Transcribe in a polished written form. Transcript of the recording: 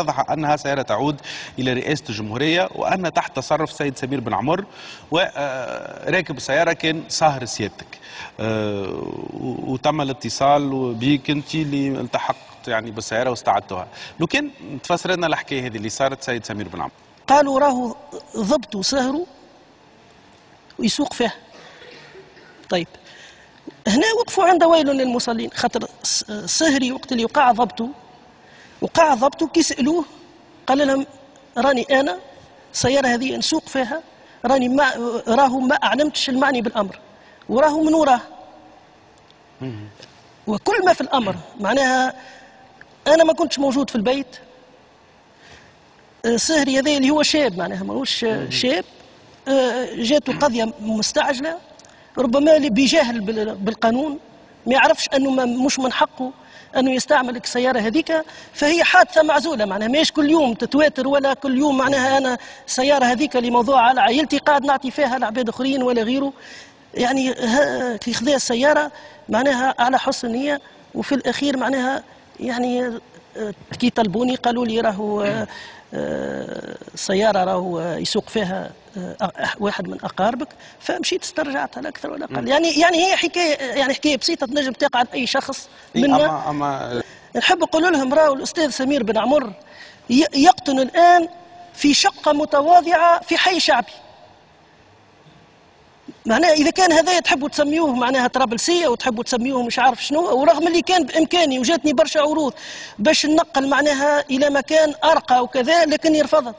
يتضح أنها سيارة تعود إلى رئاسة الجمهورية، وأن تحت تصرف السيد سمير بن عمر، وراكب السيارة كان صاهر سيادتك، وتم الاتصال بك أنت اللي التحقت يعني بالسيارة واستعدتها. لو كان تفسر لنا الحكاية هذه اللي صارت سيد سمير بن عمر. قالوا راهو ضبطوا سهروا ويسوق فيها. طيب هنا وقفوا عند ويل للمصلين، خاطر السهري وقت اللي وقع ضبطه كي سألوه قال لهم راني أنا السيارة هذه نسوق فيها، راني ما أعلمتش المعني بالأمر، وراهو من وراه وكل ما في الأمر. معناها أنا ما كنتش موجود في البيت، السهري هذا اللي هو شاب معناها ماهوش شاب، جاته قضية مستعجلة، ربما اللي بيجاهل بالقانون ما يعرفش أنه مش من حقه أنه يستعمل السيارة هذيك، فهي حادثة معزولة معناها ماهيش كل يوم تتواتر، ولا كل يوم معناها أنا السيارة هذيك لموضوع على عائلتي قاعد نعطي فيها لعباد آخرين ولا غيره. يعني كي خذا السيارة معناها على حسن نية، وفي الأخير معناها يعني كي طلبوني قالوا لي راهو سيارة راهو يسوق فيها واحد من أقاربك، فمشيت استرجعتها لا أكثر ولا أقل. يعني هي حكاية بسيطة تنجم تقع عند أي شخص منا. أما نحب نقول لهم راهو الأستاذ سمير بن عمر يقطن الآن في شقة متواضعة في حي شعبي. معناها إذا كان هذايا تحبوا تسميوه معناها طرابلسية وتحبوا تسميوه مش عارف شنو، ورغم اللي كان بإمكاني وجاتني برشا عروض باش ننقل معناها إلى مكان أرقى وكذا، لكني رفضت.